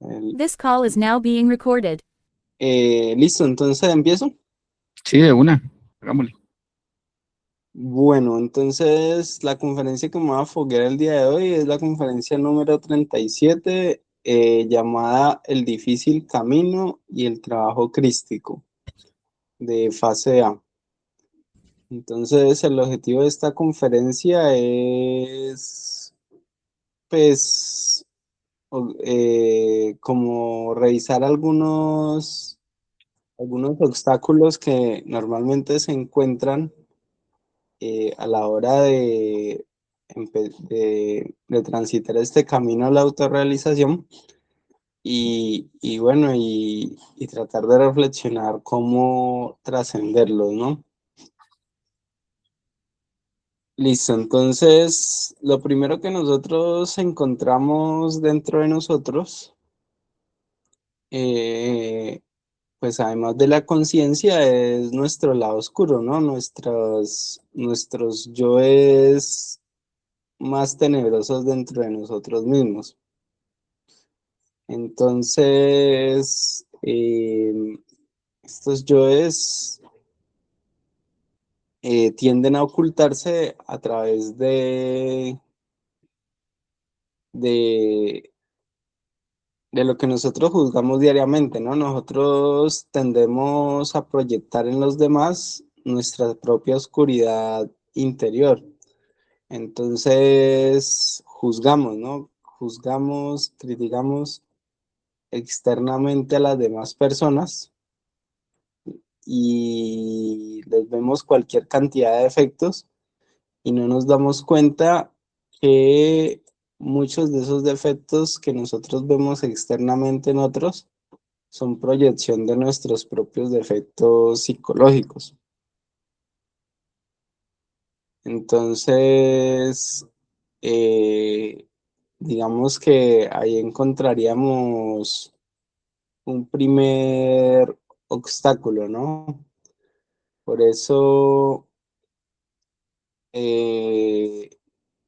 This call is now being recorded. Listo, entonces empiezo. Sí, de una, hagámosle. Bueno, entonces la conferencia que me voy a foguear el día de hoy es la conferencia número 37, llamada El difícil camino y el trabajo crístico, de fase A. Entonces, el objetivo de esta conferencia es, pues, como revisar algunos obstáculos que normalmente se encuentran a la hora de transitar este camino a la autorrealización y bueno, y tratar de reflexionar cómo trascenderlos, ¿no? Listo, entonces lo primero que nosotros encontramos dentro de nosotros, eh, pues además de la conciencia, es nuestro lado oscuro, ¿no? Nuestros yoes más tenebrosos dentro de nosotros mismos. Entonces, estos yoes tienden a ocultarse a través de, de lo que nosotros juzgamos diariamente, ¿no? Nosotros tendemos a proyectar en los demás nuestra propia oscuridad interior. Entonces, juzgamos, ¿no? Juzgamos, criticamos externamente a las demás personas y les vemos cualquier cantidad de defectos y no nos damos cuenta que muchos de esos defectos que nosotros vemos externamente en otros son proyección de nuestros propios defectos psicológicos. Entonces, eh, digamos que ahí encontraríamos un primer obstáculo, ¿no? Por eso eh,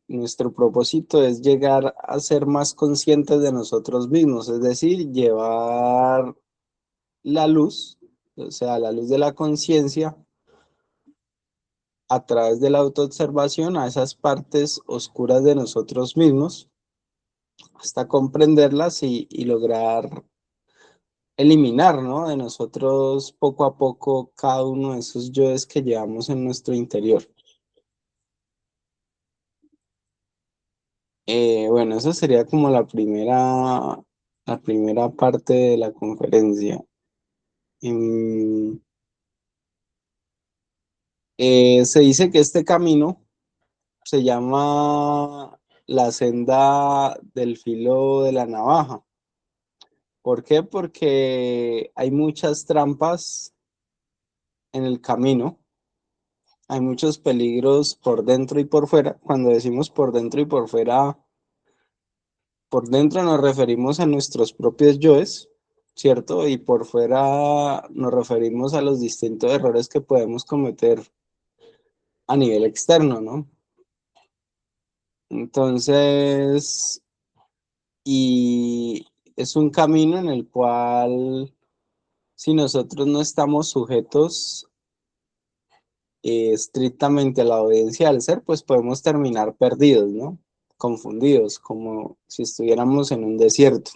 nuestro propósito es llegar a ser más conscientes de nosotros mismos, es decir, llevar la luz, o sea, la luz de la conciencia a través de la autoobservación a esas partes oscuras de nosotros mismos, hasta comprenderlas y lograr eliminar, ¿no? De nosotros poco a poco cada uno de esos yoes que llevamos en nuestro interior. Bueno, eso sería como la primera parte de la conferencia. Em, Se dice que este camino se llama la senda del filo de la navaja. ¿Por qué? Porque hay muchas trampas en el camino, hay muchos peligros por dentro y por fuera. Cuando decimos por dentro y por fuera, por dentro nos referimos a nuestros propios yoes, ¿cierto? Y por fuera nos referimos a los distintos errores que podemos cometer a nivel externo, ¿no? Entonces, y es un camino en el cual si nosotros no estamos sujetos estrictamente a la obediencia del ser, pues podemos terminar perdidos, ¿no? Confundidos, como si estuviéramos en un desierto.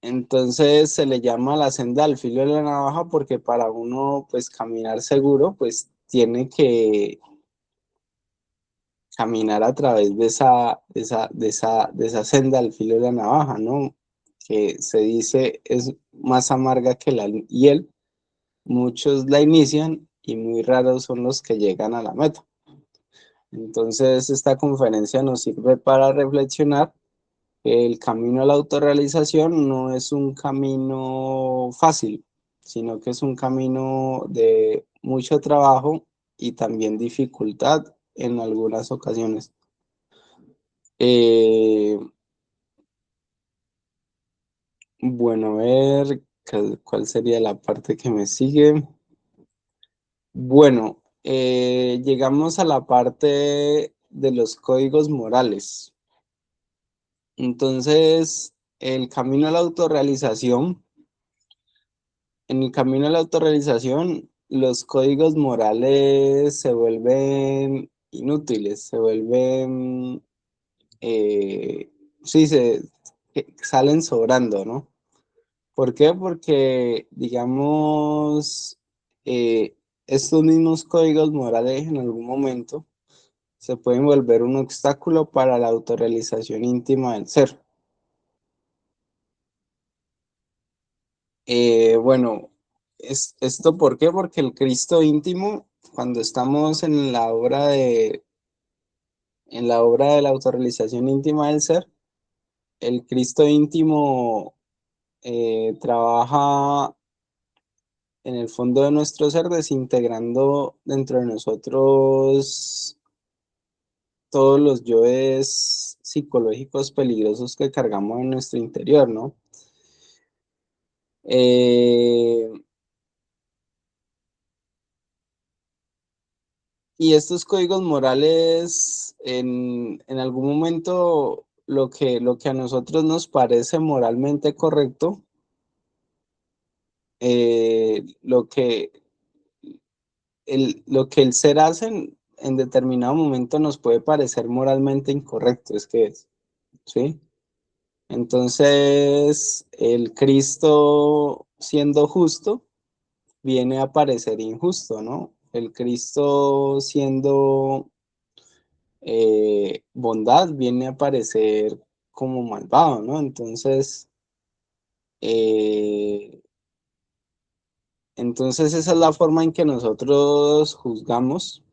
Entonces se le llama la senda al filo de la navaja porque para uno, pues, caminar seguro, pues, tiene que caminar a través de esa senda al filo de la navaja, ¿no? Que se dice es más amarga que la hiel. Muchos la inician y muy raros son los que llegan a la meta. Entonces, esta conferencia nos sirve para reflexionar que el camino a la autorrealización no es un camino fácil, sino que es un camino de mucho trabajo y también dificultad en algunas ocasiones. Eh, bueno, a ver, ¿cuál sería la parte que me sigue? Bueno, llegamos a la parte de los códigos morales. Entonces, el camino a la autorrealización, en el camino a la autorrealización, los códigos morales se vuelven inútiles, se vuelven, sí, salen sobrando, ¿no? ¿Por qué? Porque, digamos, estos mismos códigos morales en algún momento se pueden volver un obstáculo para la autorrealización íntima del ser. Bueno, ¿esto por qué? Porque el Cristo íntimo, cuando estamos en la obra de la autorrealización íntima del ser, el Cristo íntimo trabaja en el fondo de nuestro ser, desintegrando dentro de nosotros todos los yoes psicológicos peligrosos que cargamos en nuestro interior, ¿no? Eh, y estos códigos morales, en algún momento, lo que a nosotros nos parece moralmente correcto, lo que lo que el ser hace en determinado momento nos puede parecer moralmente incorrecto, es que es, ¿sí? Entonces, el Cristo siendo justo viene a parecer injusto, ¿no? El Cristo siendo bondad viene a parecer como malvado, ¿no? Eh, entonces esa es la forma en que nosotros juzgamos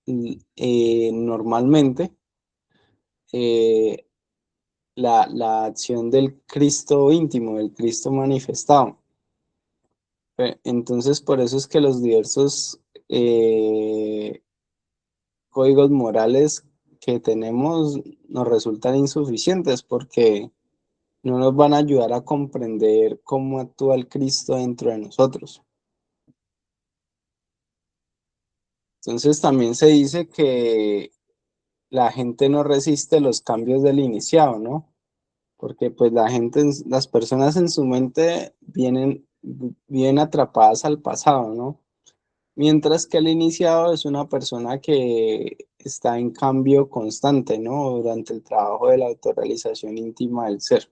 normalmente eh, la acción del Cristo íntimo, del Cristo manifestado. Entonces, por eso es que los diversos códigos morales que tenemos nos resultan insuficientes porque no nos van a ayudar a comprender cómo actúa el Cristo dentro de nosotros. Entonces, también se dice que la gente no resiste los cambios del iniciado, ¿no? Porque pues la gente, las personas en su mente vienen atrapadas al pasado, ¿no? Mientras que el iniciado es una persona que está en cambio constante, ¿no? Durante el trabajo de la autorrealización íntima del ser.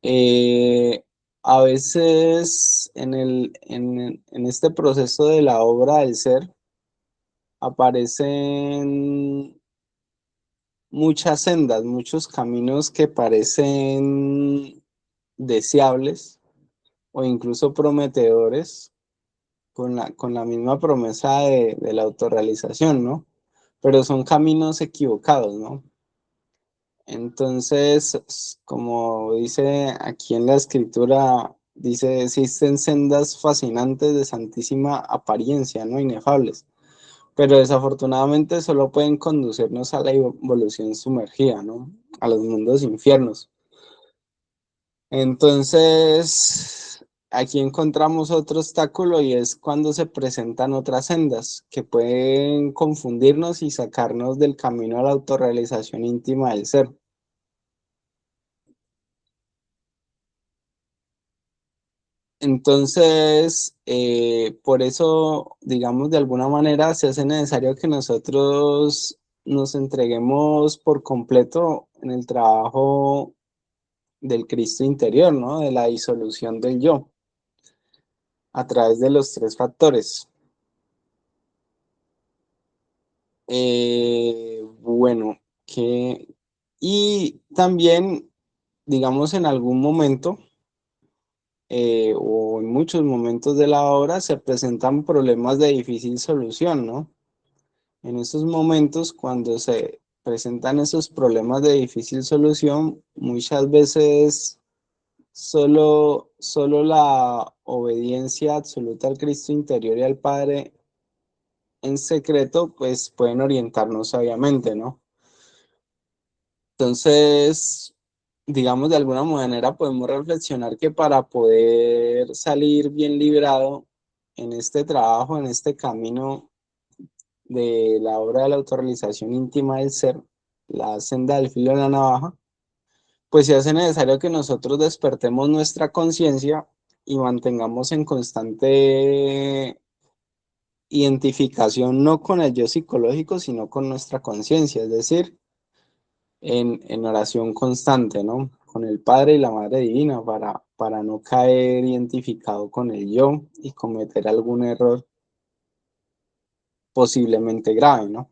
Eh, a veces en este proceso de la obra del ser aparecen muchas sendas, muchos caminos que parecen deseables o incluso prometedores con la misma promesa de la autorrealización, ¿no? Pero son caminos equivocados, ¿no? Entonces, como dice aquí en la escritura, dice, existen sendas fascinantes de santísima apariencia, ¿no? Inefables, pero desafortunadamente solo pueden conducirnos a la evolución sumergida, ¿no? A los mundos infiernos. Entonces, aquí encontramos otro obstáculo y es cuando se presentan otras sendas que pueden confundirnos y sacarnos del camino a la autorrealización íntima del ser. Entonces, por eso, digamos, de alguna manera se hace necesario que nosotros nos entreguemos por completo en el trabajo del Cristo interior, ¿no? De la disolución del yo, a través de los tres factores. Bueno, y también, digamos, en algún momento o en muchos momentos de la obra se presentan problemas de difícil solución, ¿no? En esos momentos, cuando se presentan esos problemas de difícil solución, muchas veces solo la obediencia absoluta al Cristo interior y al Padre en secreto, pues pueden orientarnos sabiamente, ¿no? Entonces, digamos, de alguna manera podemos reflexionar que para poder salir bien librado en este trabajo, en este camino de la obra de la autorrealización íntima del ser, la senda del filo de la navaja, pues se hace necesario que nosotros despertemos nuestra conciencia y mantengamos en constante identificación no con el yo psicológico, sino con nuestra conciencia, es decir, en oración constante, ¿no? Con el Padre y la Madre Divina para no caer identificado con el yo y cometer algún error posiblemente grave, ¿no?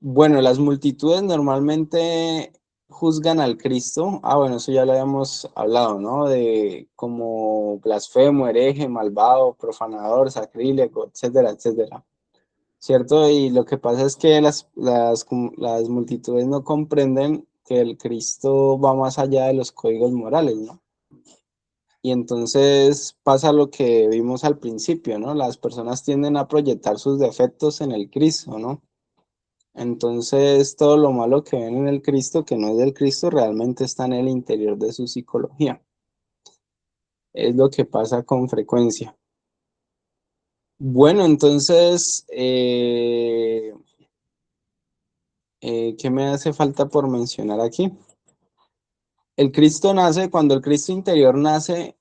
Bueno, las multitudes normalmente juzgan al Cristo. Bueno, eso ya lo habíamos hablado, ¿no? De como blasfemo, hereje, malvado, profanador, sacrílego, etcétera, etcétera. ¿Cierto? Y lo que pasa es que las multitudes no comprenden que el Cristo va más allá de los códigos morales, ¿no? Y entonces pasa lo que vimos al principio, ¿no? Las personas tienden a proyectar sus defectos en el Cristo, ¿no? Entonces todo lo malo que ven en el Cristo, que no es del Cristo, realmente está en el interior de su psicología. Es lo que pasa con frecuencia. Bueno, entonces, ¿qué me hace falta por mencionar aquí? El Cristo nace, cuando el Cristo interior nace,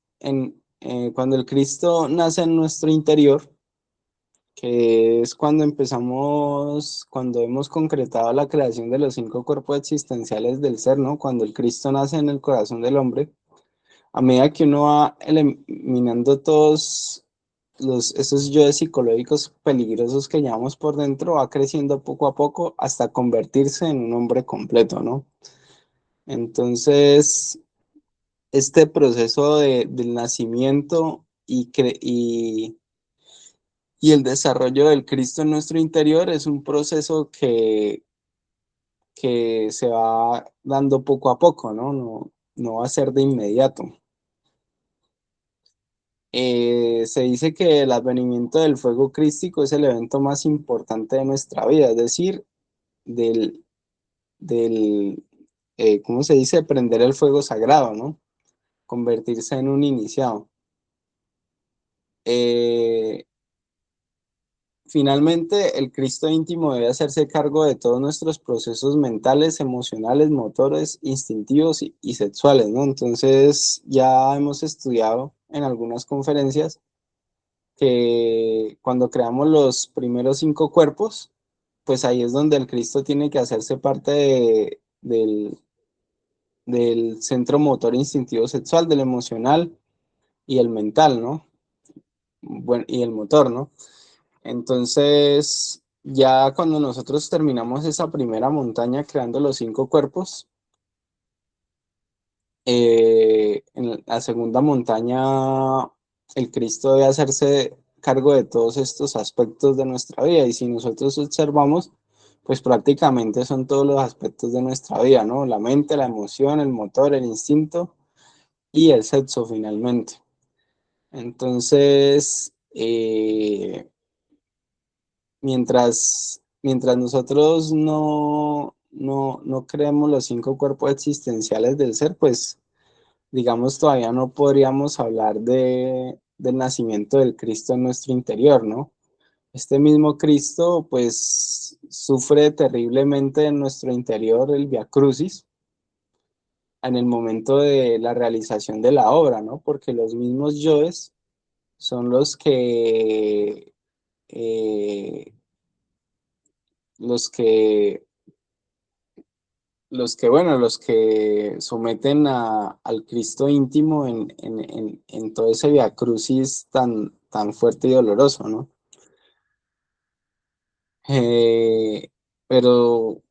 cuando el Cristo nace en nuestro interior, que es cuando empezamos, cuando hemos concretado la creación de los 5 cuerpos existenciales del ser, ¿no? Cuando el Cristo nace en el corazón del hombre, a medida que uno va eliminando todos esos yoes psicológicos peligrosos que llevamos por dentro, va creciendo poco a poco hasta convertirse en un hombre completo, ¿no? Entonces, este proceso del nacimiento y el desarrollo del Cristo en nuestro interior es un proceso que se va dando poco a poco, ¿no? No va a ser de inmediato. Se dice que el advenimiento del fuego crístico es el evento más importante de nuestra vida, es decir, del ¿cómo se dice? Prender el fuego sagrado, ¿no? Convertirse en un iniciado. Finalmente, el Cristo íntimo debe hacerse cargo de todos nuestros procesos mentales, emocionales, motores, instintivos y sexuales, ¿no? Entonces, ya hemos estudiado en algunas conferencias que cuando creamos los primeros 5 cuerpos, pues ahí es donde el Cristo tiene que hacerse parte del centro motor instintivo sexual, del emocional y el mental, ¿no? Bueno, y el motor, ¿no? Entonces, ya cuando nosotros terminamos esa primera montaña creando los 5 cuerpos, en la segunda montaña el Cristo debe hacerse cargo de todos estos aspectos de nuestra vida, y si nosotros observamos, pues prácticamente son todos los aspectos de nuestra vida, ¿no? La mente, la emoción, el motor, el instinto y el sexo finalmente. Entonces, mientras nosotros no creemos los 5 cuerpos existenciales del ser, pues digamos todavía no podríamos hablar del nacimiento del Cristo en nuestro interior, ¿no? Este mismo Cristo pues sufre terriblemente en nuestro interior el Vía Crucis en el momento de la realización de la obra, ¿no? Porque los mismos yoes son eh, los que los que someten al Cristo íntimo en todo ese Vía Crucis tan fuerte y doloroso, ¿no? Pero,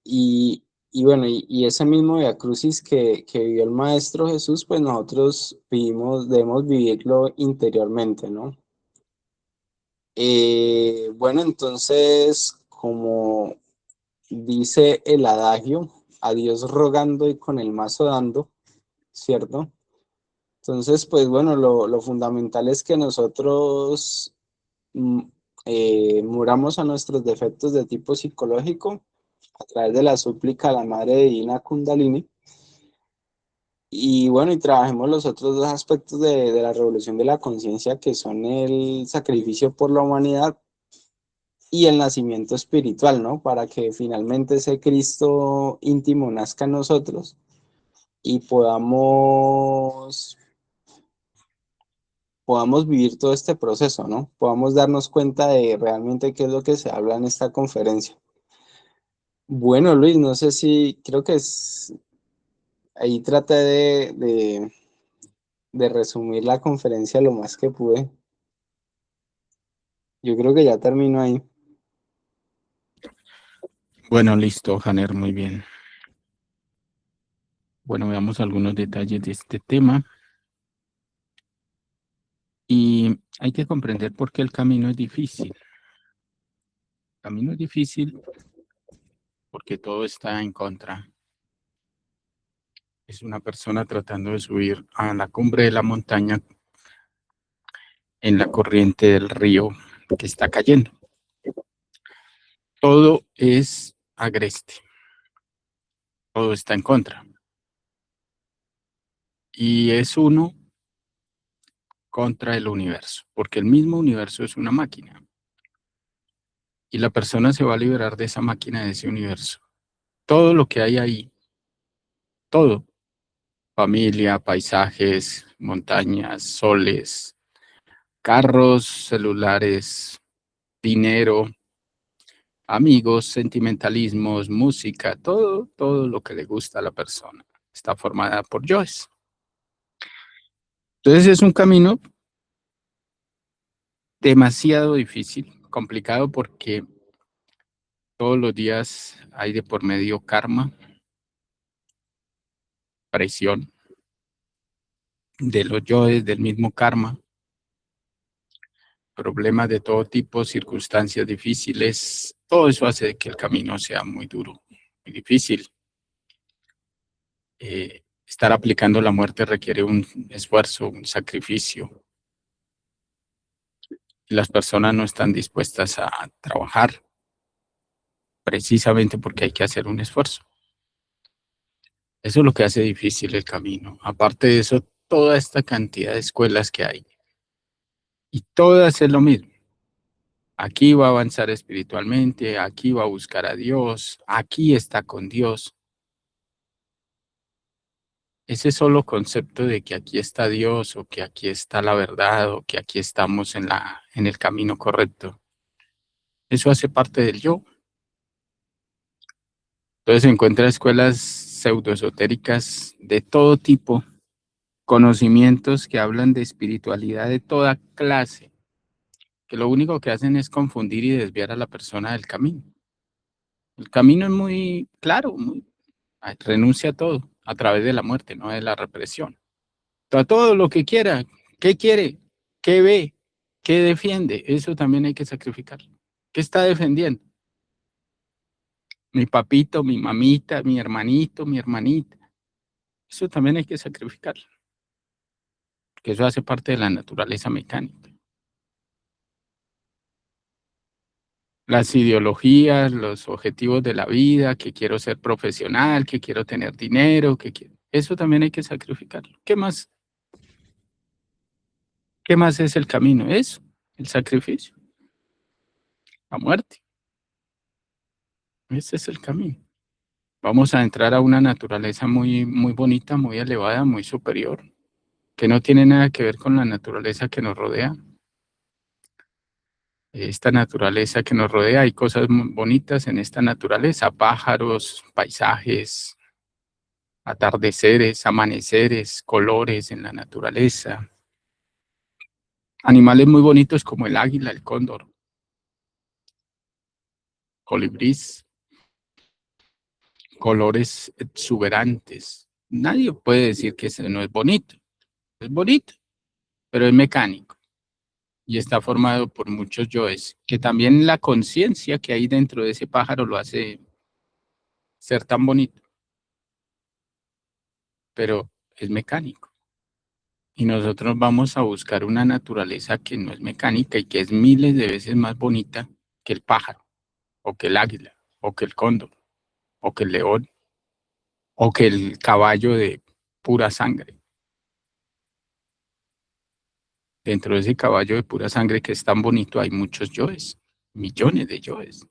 bueno, y ese mismo Vía Crucis que vivió el Maestro Jesús, pues nosotros debemos vivirlo interiormente, ¿no? Bueno, entonces, como dice el adagio, a Dios rogando y con el mazo dando, ¿cierto? Entonces, pues bueno, lo fundamental es que nosotros mm, muramos a nuestros defectos de tipo psicológico a través de la súplica a la Madre Divina Kundalini, Y bueno, y trabajemos los otros dos aspectos de la revolución de la conciencia, que son el sacrificio por la humanidad y el nacimiento espiritual, ¿no? Para que finalmente ese Cristo íntimo nazca en nosotros y podamos vivir todo este proceso, ¿no? Podamos darnos cuenta de realmente qué es lo que se habla en esta conferencia. Bueno, Luis, no sé si, creo que ahí traté de resumir la conferencia lo más que pude. Yo creo que ya termino ahí. Bueno, listo, Janer, muy bien. Bueno, veamos algunos detalles de este tema. Y hay que comprender por qué el camino es difícil. El camino es difícil porque todo está en contra. Es una persona tratando de subir a la cumbre de la montaña en la corriente del río que está cayendo. Todo es agreste. Todo está en contra. Y es uno contra el universo, porque el mismo universo es una máquina. Y la persona se va a liberar de esa máquina, de ese universo. Todo lo que hay ahí, todo, familia, paisajes, montañas, soles, carros, celulares, dinero, amigos, sentimentalismos, música, todo lo que le gusta a la persona está formada por yoes. Entonces es un camino demasiado difícil, complicado, porque todos los días hay de por medio karma, presión de los yoes, del mismo karma, problemas de todo tipo, circunstancias difíciles. Todo eso hace que el camino sea muy duro, muy difícil. Estar aplicando la muerte requiere un esfuerzo, un sacrificio. Las personas no están dispuestas a trabajar precisamente porque hay que hacer un esfuerzo. Eso es lo que hace difícil el camino. Aparte de eso, toda esta cantidad de escuelas que hay, y todas es lo mismo. Aquí va a avanzar espiritualmente, aquí va a buscar a Dios, aquí está con Dios. Ese solo concepto de que aquí está Dios, o que aquí está la verdad, o que aquí estamos en el camino correcto, eso hace parte del yo. Entonces se encuentra escuelas pseudoesotéricas de todo tipo, conocimientos que hablan de espiritualidad de toda clase, que lo único que hacen es confundir y desviar a la persona del camino. El camino es muy claro, renuncia a todo a través de la muerte, no de la represión. A todo lo que quiera, ¿qué quiere? ¿Qué ve? ¿Qué defiende? Eso también hay que sacrificarlo. ¿Qué está defendiendo? Mi papito, mi mamita, mi hermanito, mi hermanita. Eso también hay que sacrificarlo, porque eso hace parte de la naturaleza mecánica. Las ideologías, los objetivos de la vida, que quiero ser profesional, que quiero tener dinero, eso también hay que sacrificarlo. ¿Qué más? ¿Qué más es el camino? Eso, el sacrificio, la muerte. Ese es el camino. Vamos a entrar a una naturaleza muy, muy bonita, muy elevada, muy superior, que no tiene nada que ver con la naturaleza que nos rodea. Esta naturaleza que nos rodea, hay cosas muy bonitas en esta naturaleza: pájaros, paisajes, atardeceres, amaneceres, colores en la naturaleza, animales muy bonitos como el águila, el cóndor, colibrís, colores exuberantes. Nadie puede decir que eso no es bonito. Es bonito, pero es mecánico y está formado por muchos yoes, que también la conciencia que hay dentro de ese pájaro lo hace ser tan bonito, pero es mecánico. Y nosotros vamos a buscar una naturaleza que no es mecánica y que es miles de veces más bonita que el pájaro, o que el águila, o que el cóndor, o que el león, o que el caballo pura sangre. Dentro de ese caballo de pura sangre que es tan bonito hay muchos yoes, millones de yoes.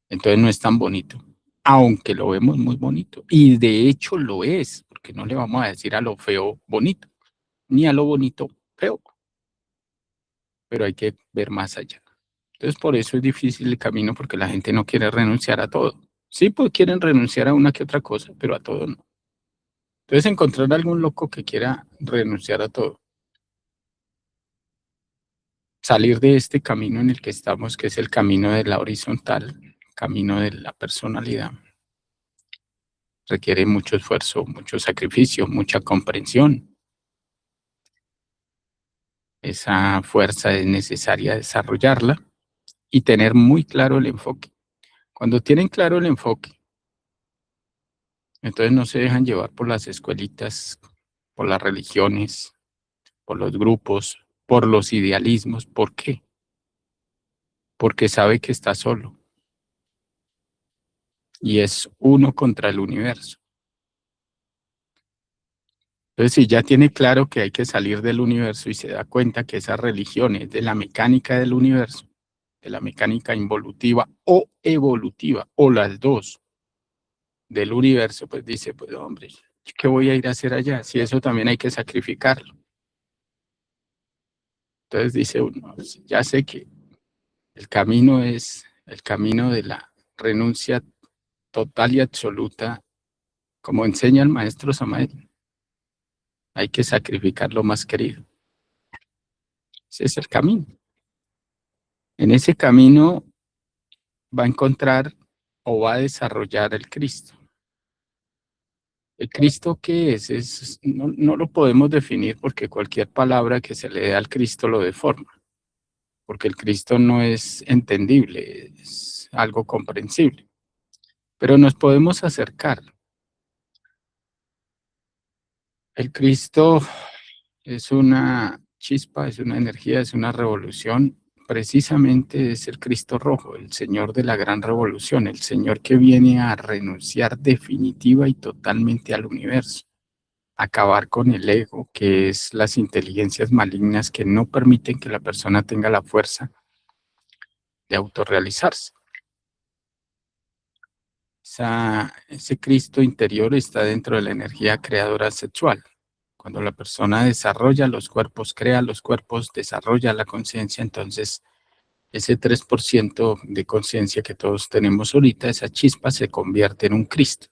Entonces no es tan bonito, aunque lo vemos muy bonito. Y de hecho lo es, porque no le vamos a decir a lo feo bonito, ni a lo bonito feo. Pero hay que ver más allá. Entonces por eso es difícil el camino, porque la gente no quiere renunciar a todo. Sí, pues quieren renunciar a una que otra cosa, pero a todo no. Entonces encontrar algún loco que quiera renunciar a todo. Salir de este camino en el que estamos, que es el camino de la horizontal, camino de la personalidad, requiere mucho esfuerzo, mucho sacrificio, mucha comprensión. Esa fuerza es necesaria desarrollarla y tener muy claro el enfoque. Cuando tienen claro el enfoque, entonces no se dejan llevar por las escuelitas, por las religiones, por los grupos, por los idealismos. ¿Por qué? Porque sabe que está solo y es uno contra el universo. Entonces, si ya tiene claro que hay que salir del universo y se da cuenta que esas religiones de la mecánica del universo, de la mecánica involutiva o evolutiva, o las dos del universo, pues dice, pues hombre, ¿qué voy a ir a hacer allá? Si eso también hay que sacrificarlo. Entonces dice uno, ya sé que el camino es el camino de la renuncia total y absoluta, como enseña el maestro Samael. Hay que sacrificar lo más querido. Ese es el camino. En ese camino va a encontrar o va a desarrollar el Cristo. ¿El Cristo qué es? No lo podemos definir porque cualquier palabra que se le dé al Cristo lo deforma, porque el Cristo no es entendible, es algo comprensible, pero nos podemos acercar. El Cristo es una chispa, es una energía, es una revolución. Precisamente es el Cristo rojo, el Señor de la gran revolución, el Señor que viene a renunciar definitiva y totalmente al universo, acabar con el ego, que es las inteligencias malignas que no permiten que la persona tenga la fuerza de autorrealizarse. Ese Cristo interior está dentro de la energía creadora sexual. Cuando la persona desarrolla los cuerpos, crea los cuerpos, desarrolla la conciencia, entonces ese 3% de conciencia que todos tenemos ahorita, esa chispa se convierte en un Cristo.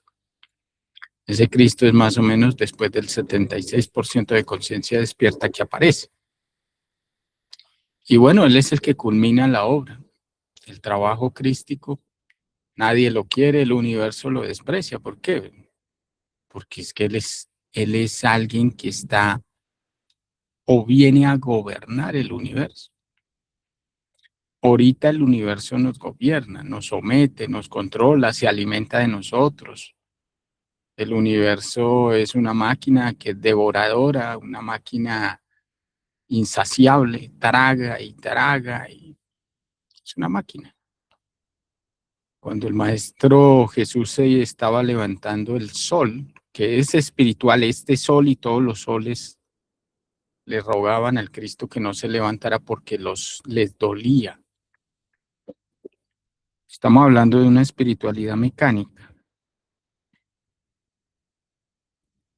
Ese Cristo es más o menos después del 76% de conciencia despierta que aparece. Y bueno, Él es el que culmina la obra. El trabajo crístico, nadie lo quiere, el universo lo desprecia. ¿Por qué? Porque es que Él es alguien que está o viene a gobernar el universo. Ahorita el universo nos gobierna, nos somete, nos controla, se alimenta de nosotros. El universo es una máquina que es devoradora, una máquina insaciable, traga y traga, y es una máquina. Cuando el Maestro Jesús se estaba levantando el sol, que es espiritual, este sol y todos los soles le rogaban al Cristo que no se levantara porque les dolía. Estamos hablando de una espiritualidad mecánica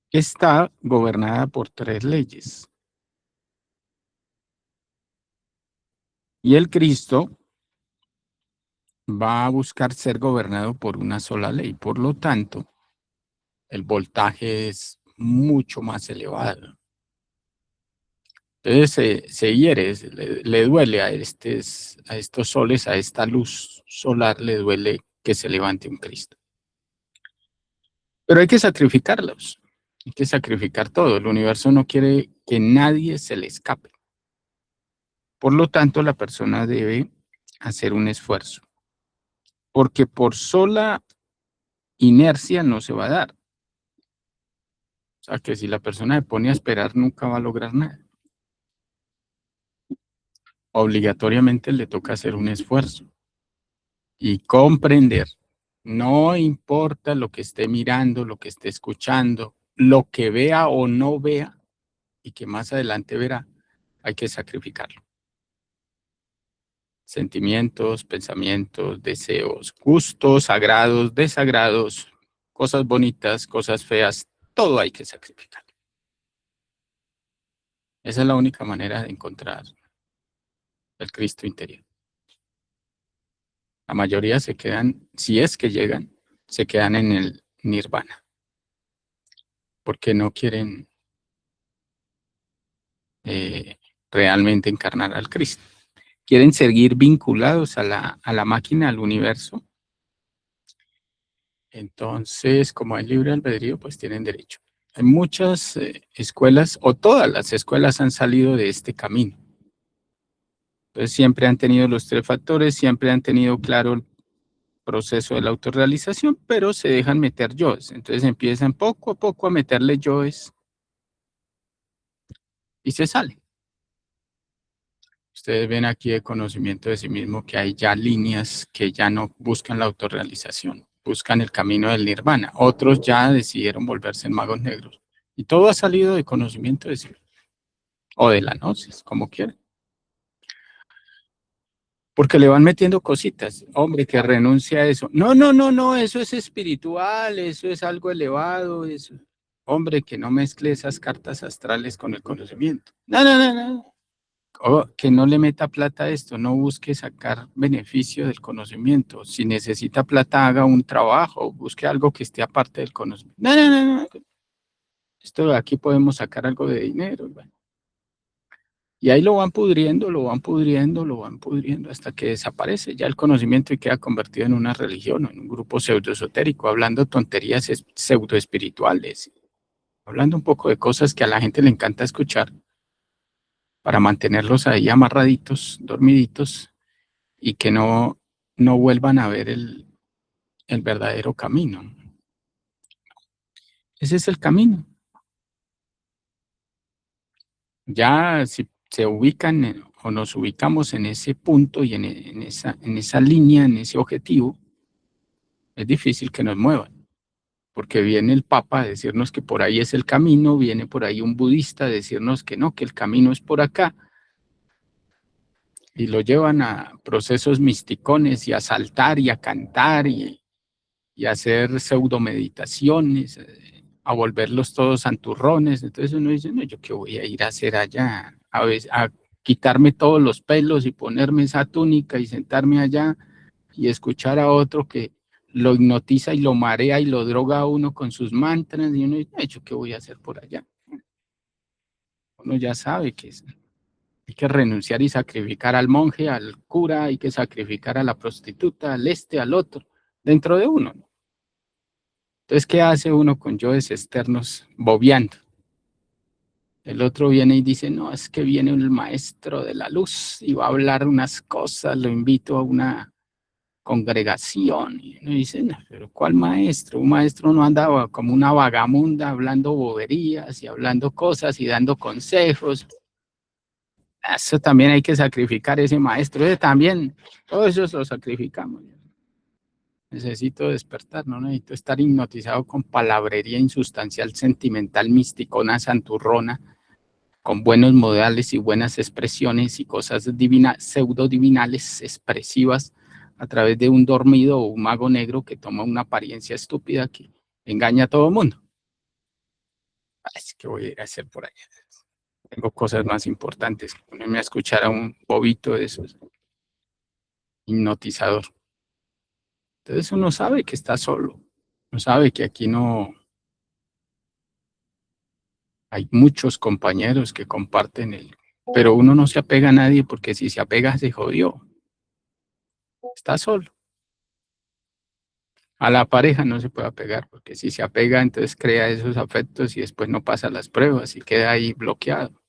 que está gobernada por 3 leyes. Y el Cristo va a buscar ser gobernado por una sola ley. Por lo tanto, el voltaje es mucho más elevado. Entonces se hiere, le duele a estos soles, a esta luz solar, le duele que se levante un Cristo. Pero hay que sacrificarlos, hay que sacrificar todo. El universo no quiere que nadie se le escape. Por lo tanto, la persona debe hacer un esfuerzo, porque por sola inercia no se va a dar. O sea, que si la persona se pone a esperar, nunca va a lograr nada. Obligatoriamente le toca hacer un esfuerzo y comprender. No importa lo que esté mirando, lo que esté escuchando, lo que vea o no vea y que más adelante verá, hay que sacrificarlo. Sentimientos, pensamientos, deseos, gustos, agrados, desagrados, cosas bonitas, cosas feas, todo hay que sacrificar. Esa es la única manera de encontrar el Cristo interior. La mayoría se quedan, si es que llegan, se quedan en el nirvana, porque no quieren realmente encarnar al Cristo. Quieren seguir vinculados a la máquina, al universo. Entonces, como hay libre albedrío, pues tienen derecho. Hay muchas escuelas, o todas las escuelas han salido de este camino. Entonces, siempre han tenido los 3 factores, siempre han tenido claro el proceso de la autorrealización, pero se dejan meter yoes. Entonces, empiezan poco a poco a meterle yoes y se salen. Ustedes ven aquí de conocimiento de sí mismo que hay ya líneas que ya no buscan la autorrealización, buscan el camino del nirvana. Otros ya decidieron volverse magos negros. Y todo ha salido de conocimiento de sí mismo. O de la gnosis, como quieran. Porque le van metiendo cositas. Hombre, que renuncia a eso. No, eso es espiritual, eso es algo elevado, eso. Hombre, que no mezcle esas cartas astrales con el conocimiento. No. Que no le meta plata a esto, no busque sacar beneficio del conocimiento. Si necesita plata, haga un trabajo, busque algo que esté aparte del conocimiento. No. Esto de aquí podemos sacar algo de dinero. Bueno. Y ahí lo van pudriendo hasta que desaparece ya el conocimiento y queda convertido en una religión o en un grupo pseudoesotérico, hablando tonterías pseudoespirituales, hablando un poco de cosas que a la gente le encanta escuchar, para mantenerlos ahí amarraditos, dormiditos, y que no vuelvan a ver el verdadero camino. Ese es el camino. Ya si se ubican o nos ubicamos en ese punto y en esa línea, en ese objetivo, es difícil que nos muevan, porque viene el Papa a decirnos que por ahí es el camino, viene por ahí un budista a decirnos que no, que el camino es por acá, y lo llevan a procesos misticones y a saltar y a cantar y a hacer pseudomeditaciones, a volverlos todos santurrones. Entonces uno dice, no, ¿yo qué voy a ir a hacer allá? A quitarme todos los pelos y ponerme esa túnica y sentarme allá y escuchar a otro que lo hipnotiza y lo marea y lo droga a uno con sus mantras, y uno dice, no, ¿yo qué voy a hacer por allá? Uno ya sabe que hay que renunciar y sacrificar al monje, al cura, hay que sacrificar a la prostituta, al al otro, dentro de uno, ¿no? Entonces, ¿qué hace uno con yoes externos bobeando? El otro viene y dice, no, es que viene el maestro de la luz y va a hablar unas cosas, lo invito a una congregación. Y uno dice, no, pero ¿cuál maestro? Un maestro no andaba como una vagamunda hablando boberías y hablando cosas y dando consejos. Eso también hay que sacrificar, ese maestro. Ese también, todo eso lo sacrificamos. Necesito despertar, no necesito estar hipnotizado con palabrería insustancial, sentimental, misticona, santurrona, con buenos modales y buenas expresiones y cosas divinas, pseudo-divinales, expresivas, a través de un dormido o un mago negro que toma una apariencia estúpida que engaña a todo el mundo. Así que voy a ir a hacer por allá. Tengo cosas más importantes. Ponerme a escuchar a un bobito de esos. Hipnotizador. Entonces uno sabe que está solo. Uno sabe que aquí no hay muchos compañeros que comparten pero uno no se apega a nadie, porque si se apega se jodió. Está solo. A la pareja no se puede apegar, porque si se apega, entonces crea esos afectos y después no pasa las pruebas y queda ahí bloqueado.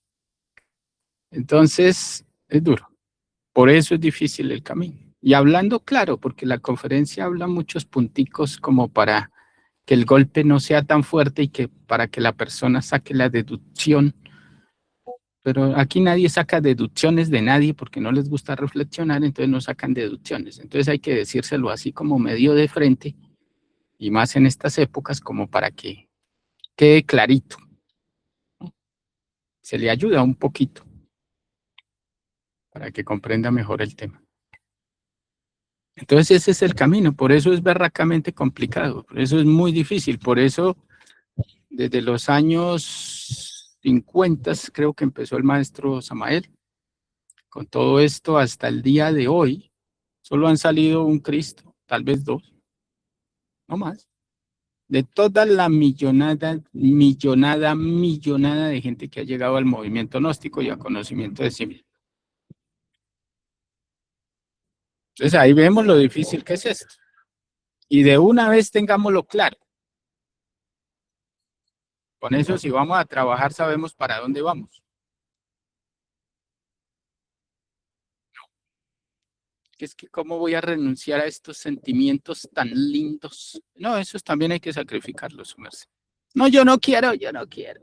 Entonces, es duro. Por eso es difícil el camino. Y hablando claro, porque la conferencia habla muchos punticos como para que el golpe no sea tan fuerte y que para que la persona saque la deducción. Pero aquí nadie saca deducciones de nadie porque no les gusta reflexionar, entonces no sacan deducciones. Entonces hay que decírselo así como medio de frente, y más en estas épocas, como para que quede clarito. Se le ayuda un poquito para que comprenda mejor el tema. Entonces ese es el camino, por eso es berracamente complicado, por eso es muy difícil, por eso desde los años 50 creo que empezó el maestro Samael, con todo esto hasta el día de hoy, solo han salido un Cristo, tal vez dos, no más. De toda la millonada de gente que ha llegado al movimiento gnóstico y a conocimiento de sí mismo. Entonces ahí vemos lo difícil que es esto. Y de una vez tengámoslo claro. Con eso, si vamos a trabajar, sabemos para dónde vamos. Es que cómo voy a renunciar a estos sentimientos tan lindos. No, esos también hay que sacrificarlos, su merced. No, yo no quiero.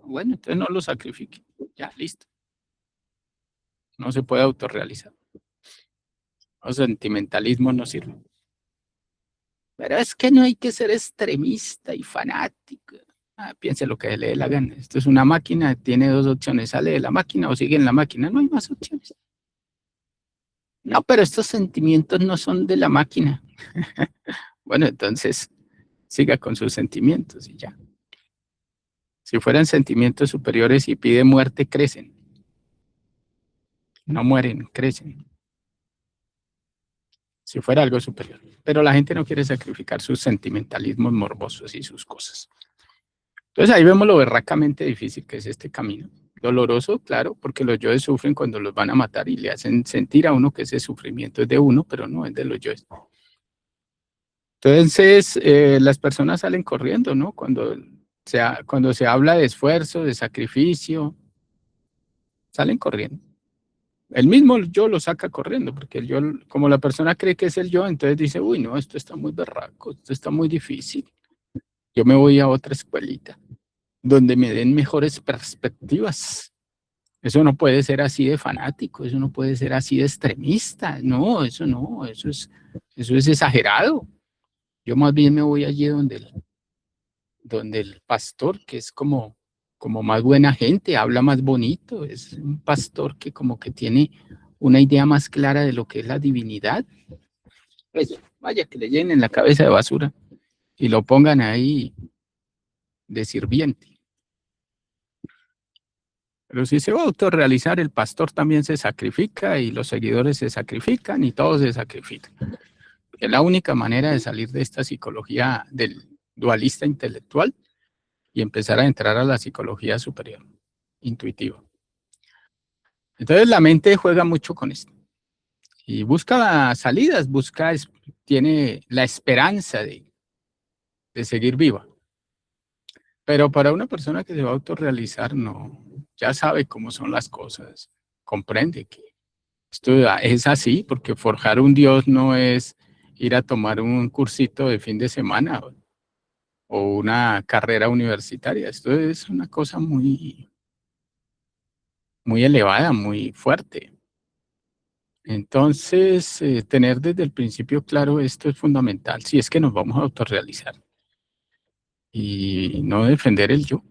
Bueno, entonces no los sacrifique. Ya, listo. No se puede autorrealizar. Los sentimentalismos no sirven. Pero es que no hay que ser extremista y fanático. Piense lo que le dé la gana. Esto es una máquina, tiene dos opciones. Sale de la máquina o sigue en la máquina. No hay más opciones. No, pero estos sentimientos no son de la máquina. Bueno, entonces siga con sus sentimientos y ya. Si fueran sentimientos superiores y pide muerte, crecen. No mueren, crecen. Si fuera algo superior. Pero la gente no quiere sacrificar sus sentimentalismos morbosos y sus cosas. Entonces ahí vemos lo berracamente difícil que es este camino. Doloroso, claro, porque los yoes sufren cuando los van a matar y le hacen sentir a uno que ese sufrimiento es de uno, pero no es de los yoes. Entonces las personas salen corriendo, ¿no? Cuando se habla de esfuerzo, de sacrificio, salen corriendo. El mismo yo lo saca corriendo, porque el yo, como la persona cree que es el yo, entonces dice, uy, no, esto está muy berraco, esto está muy difícil. Yo me voy a otra escuelita, donde me den mejores perspectivas. Eso no puede ser así de fanático, eso no puede ser así de extremista. No, eso es exagerado. Yo más bien me voy allí donde el pastor, que es como más buena gente, habla más bonito, es un pastor que como que tiene una idea más clara de lo que es la divinidad. Pues vaya que le llenen la cabeza de basura y lo pongan ahí de sirviente. Pero si se va a autorrealizar, el pastor también se sacrifica y los seguidores se sacrifican y todos se sacrifican. Es la única manera de salir de esta psicología del dualista intelectual y empezar a entrar a la psicología superior, intuitiva. Entonces la mente juega mucho con esto y busca salidas, tiene la esperanza de seguir viva. Pero para una persona que se va a autorrealizar, no, ya sabe cómo son las cosas, comprende que esto es así, porque forjar un Dios no es ir a tomar un cursito de fin de semana o una carrera universitaria. Esto es una cosa muy, muy elevada, muy fuerte. Entonces, tener desde el principio claro esto es fundamental, si es que nos vamos a autorrealizar. Y no defender el yo,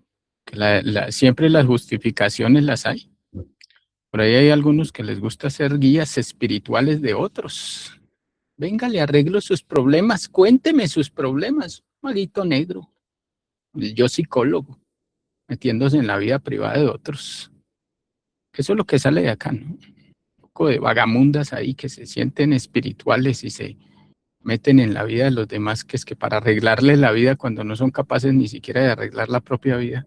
que siempre las justificaciones las hay. Por ahí hay algunos que les gusta ser guías espirituales de otros. Venga, le arreglo sus problemas, cuénteme sus problemas, maguito negro. El yo psicólogo, metiéndose en la vida privada de otros. Eso es lo que sale de acá, ¿no? Un poco de vagamundas ahí que se sienten espirituales y se meten en la vida de los demás, que es que para arreglarles la vida cuando no son capaces ni siquiera de arreglar la propia vida.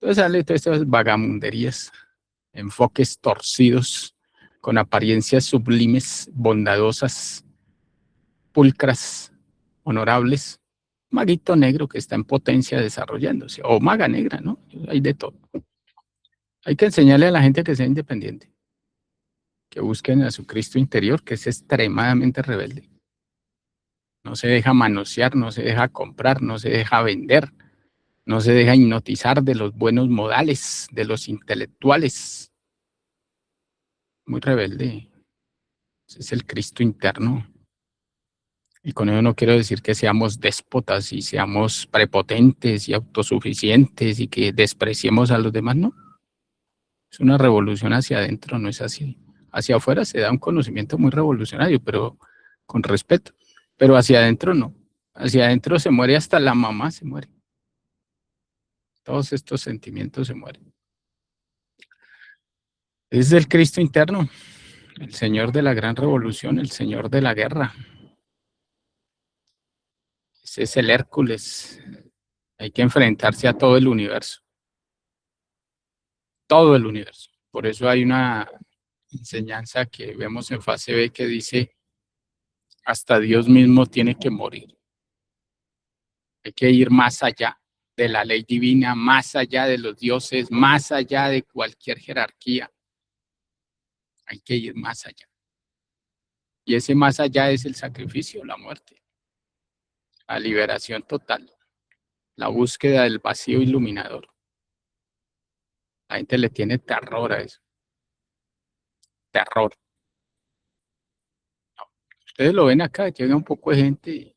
Entonces sale todas estas vagamunderías, enfoques torcidos, con apariencias sublimes, bondadosas, pulcras, honorables. Maguito negro que está en potencia desarrollándose, o maga negra, ¿no? Hay de todo. Hay que enseñarle a la gente que sea independiente, que busquen a su Cristo interior, que es extremadamente rebelde. No se deja manosear, no se deja comprar, no se deja vender, no se deja hipnotizar de los buenos modales, de los intelectuales. Muy rebelde. Ese es el Cristo interno. Y con ello no quiero decir que seamos déspotas y seamos prepotentes y autosuficientes y que despreciemos a los demás, no. Es una revolución hacia adentro, no es así. Hacia afuera se da un conocimiento muy revolucionario, pero con respeto. Pero hacia adentro no. Hacia adentro se muere hasta la mamá, se muere. Todos estos sentimientos se mueren. Es el Cristo interno, el Señor de la gran revolución, el Señor de la guerra. Ese es el Hércules. Hay que enfrentarse a todo el universo. Todo el universo. Por eso hay una enseñanza que vemos en fase B que dice, hasta Dios mismo tiene que morir. Hay que ir más allá de la ley divina, más allá de los dioses, más allá de cualquier jerarquía. Hay que ir más allá. Y ese más allá es el sacrificio, la muerte, la liberación total, la búsqueda del vacío iluminador. La gente le tiene terror a eso. Terror. Ustedes lo ven acá, llega un poco de gente y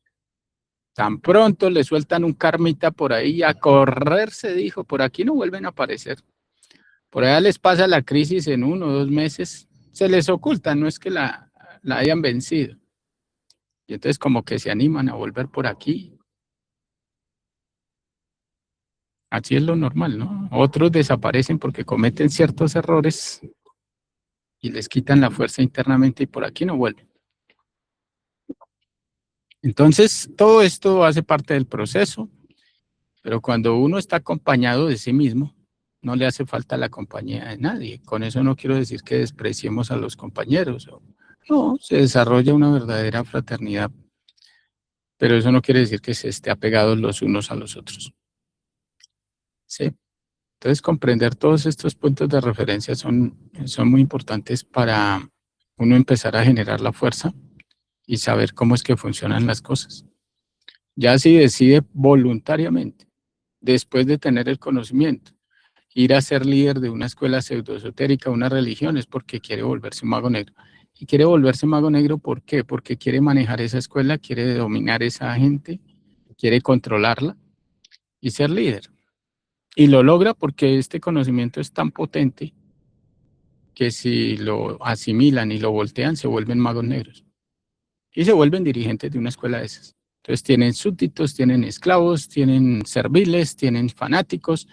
tan pronto le sueltan un karmita por ahí, a correr se dijo, por aquí no vuelven a aparecer. Por allá les pasa la crisis en 1 o 2 meses, se les oculta, no es que la hayan vencido. Y entonces como que se animan a volver por aquí. Así es lo normal, ¿no? Otros desaparecen porque cometen ciertos errores y les quitan la fuerza internamente y por aquí no vuelven. Entonces, todo esto hace parte del proceso, pero cuando uno está acompañado de sí mismo, no le hace falta la compañía de nadie. Con eso no quiero decir que despreciemos a los compañeros. No, se desarrolla una verdadera fraternidad, pero eso no quiere decir que se esté apegados los unos a los otros. ¿Sí? Entonces, comprender todos estos puntos de referencia son muy importantes para uno empezar a generar la fuerza y saber cómo es que funcionan las cosas. Ya si decide voluntariamente, después de tener el conocimiento, ir a ser líder de una escuela pseudoesotérica, una religión, es porque quiere volverse un mago negro. Y quiere volverse mago negro, ¿por qué? Porque quiere manejar esa escuela, quiere dominar esa gente, quiere controlarla y ser líder. Y lo logra porque este conocimiento es tan potente que si lo asimilan y lo voltean, se vuelven magos negros. Y se vuelven dirigentes de una escuela de esas. Entonces tienen súbditos, tienen esclavos, tienen serviles, tienen fanáticos,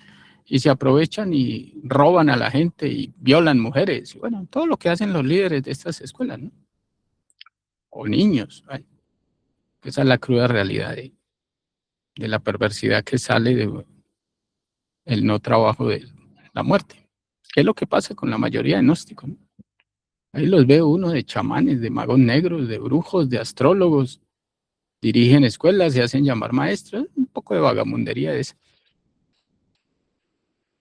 y se aprovechan y roban a la gente y violan mujeres. Y bueno, todo lo que hacen los líderes de estas escuelas, ¿no? O niños. Bueno, esa es la cruda realidad de la perversidad que sale del no trabajo de la muerte. ¿Qué es lo que pasa con la mayoría de gnósticos, ¿no? Ahí los veo uno de chamanes, de magos negros, de brujos, de astrólogos. Dirigen escuelas, se hacen llamar maestros. Un poco de vagamundería es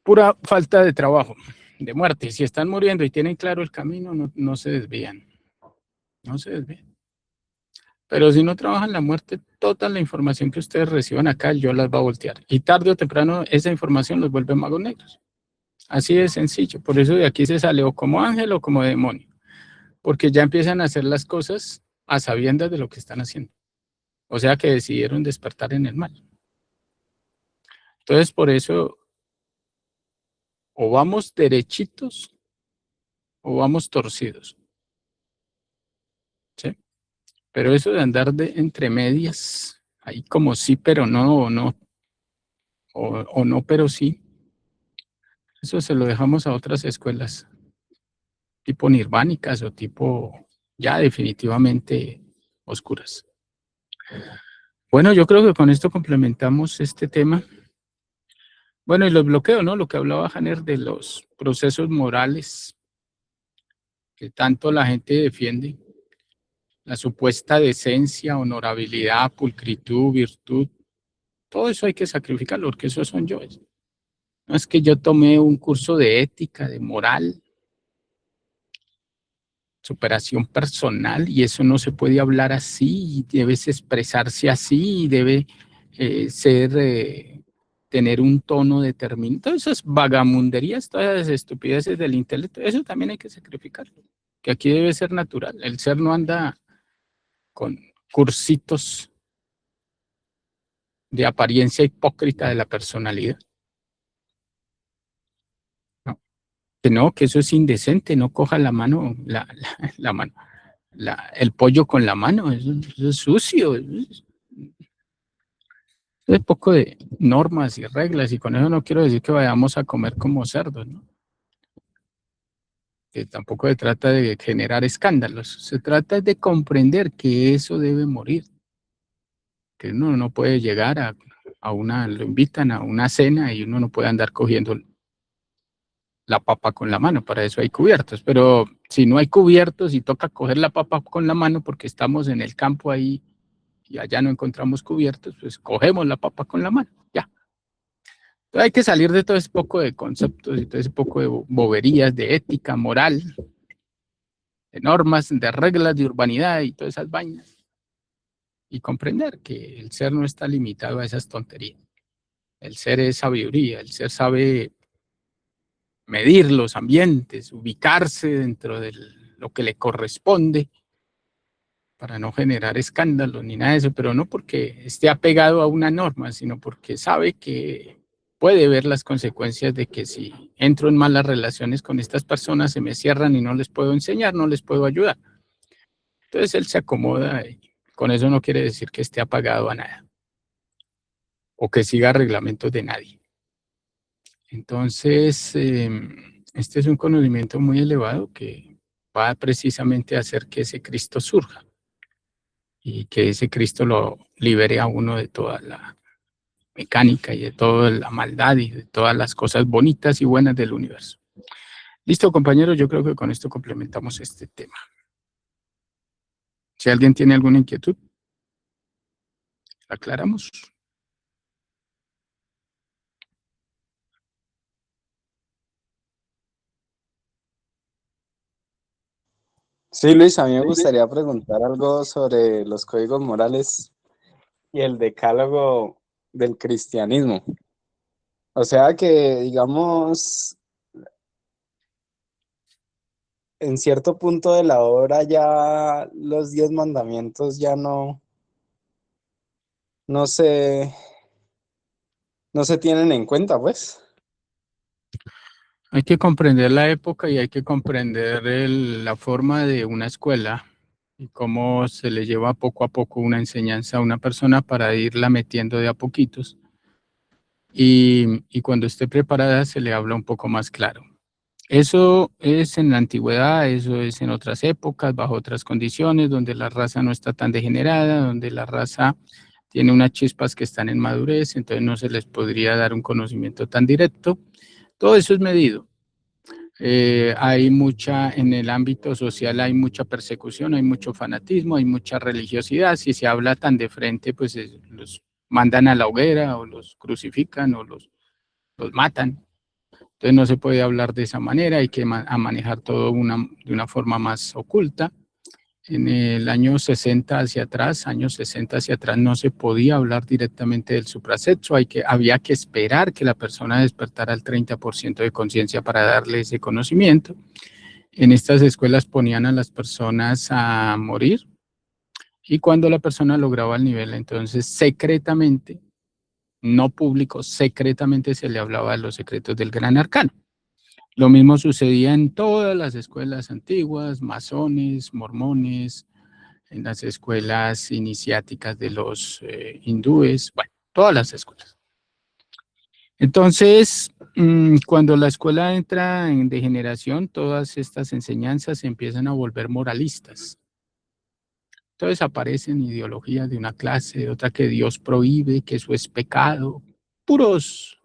pura falta de trabajo, de muerte. Si están muriendo y tienen claro el camino, no se desvían. No se desvían. Pero si no trabajan la muerte, toda la información que ustedes reciban acá, yo las va a voltear. Y tarde o temprano esa información los vuelve magos negros. Así de sencillo. Por eso de aquí se sale o como ángel o como demonio. Porque ya empiezan a hacer las cosas a sabiendas de lo que están haciendo. O sea que decidieron despertar en el mal. Entonces, por eso, o vamos derechitos o vamos torcidos. ¿Sí? Pero eso de andar entre medias, ahí como sí, pero no, o no, pero sí, eso se lo dejamos a otras escuelas, tipo nirvánicas o tipo ya definitivamente oscuras. Bueno, yo creo que con esto complementamos este tema. Bueno, y los bloqueos, ¿no? Lo que hablaba Janer de los procesos morales que tanto la gente defiende, la supuesta decencia, honorabilidad, pulcritud, virtud, todo eso hay que sacrificarlo porque esos son yoes. No es que yo tomé un curso de ética, de moral, superación personal y eso no se puede hablar así, debes expresarse así, debe tener un tono determinado. Todas esas vagamunderías, todas esas estupideces del intelecto, eso también hay que sacrificarlo, que aquí debe ser natural. El ser no anda con cursitos de apariencia hipócrita de la personalidad. No, que eso es indecente, no coja la mano, la mano, el pollo con la mano, eso es sucio. Es poco de normas y reglas, y con eso no quiero decir que vayamos a comer como cerdos, ¿no? Que tampoco se trata de generar escándalos, se trata de comprender que eso debe morir, que uno no puede llegar a lo invitan a una cena y uno no puede andar cogiendo la papa con la mano, para eso hay cubiertos, pero si no hay cubiertos y toca coger la papa con la mano porque estamos en el campo ahí y allá no encontramos cubiertos, pues cogemos la papa con la mano, ya. Entonces hay que salir de todo ese poco de conceptos y todo ese poco de boberías, de ética, moral, de normas, de reglas de urbanidad y todas esas vainas, y comprender que el ser no está limitado a esas tonterías. El ser es sabiduría, el ser sabe medir los ambientes, ubicarse dentro de lo que le corresponde para no generar escándalos ni nada de eso, pero no porque esté apegado a una norma, sino porque sabe que puede ver las consecuencias de que si entro en malas relaciones con estas personas, se me cierran y no les puedo enseñar, no les puedo ayudar. Entonces él se acomoda y con eso no quiere decir que esté apagado a nada o que siga reglamentos de nadie. Entonces, este es un conocimiento muy elevado que va precisamente a hacer que ese Cristo surja y que ese Cristo lo libere a uno de toda la mecánica y de toda la maldad y de todas las cosas bonitas y buenas del universo. Listo, compañeros, yo creo que con esto complementamos este tema. Si alguien tiene alguna inquietud, ¿la aclaramos? Sí, Luis, a mí me gustaría preguntar algo sobre los códigos morales y el decálogo del cristianismo. O sea que, digamos, en cierto punto de la obra ya los 10 mandamientos ya no se, no se tienen en cuenta, pues. Hay que comprender la época y hay que comprender la forma de una escuela y cómo se le lleva poco a poco una enseñanza a una persona para irla metiendo de a poquitos. Y cuando esté preparada se le habla un poco más claro. Eso es en la antigüedad, eso es en otras épocas, bajo otras condiciones, donde la raza no está tan degenerada, donde la raza tiene unas chispas que están en madurez, entonces no se les podría dar un conocimiento tan directo. Todo eso es medido. Hay mucha, en el ámbito social hay mucha persecución, hay mucho fanatismo, hay mucha religiosidad. Si se habla tan de frente, pues los mandan a la hoguera o los crucifican o los matan. Entonces no se puede hablar de esa manera, hay que manejar todo de una forma más oculta. En el año 60 hacia atrás, no se podía hablar directamente del suprasexo, había que esperar que la persona despertara el 30% de conciencia para darle ese conocimiento. En estas escuelas ponían a las personas a morir y cuando la persona lograba el nivel, entonces secretamente, no público, secretamente se le hablaba de los secretos del gran arcano. Lo mismo sucedía en todas las escuelas antiguas, masones, mormones, en las escuelas iniciáticas de los hindúes, bueno, todas las escuelas. Entonces, cuando la escuela entra en degeneración, todas estas enseñanzas se empiezan a volver moralistas. Entonces aparecen ideologías de una clase, de otra que Dios prohíbe, que eso es pecado, puros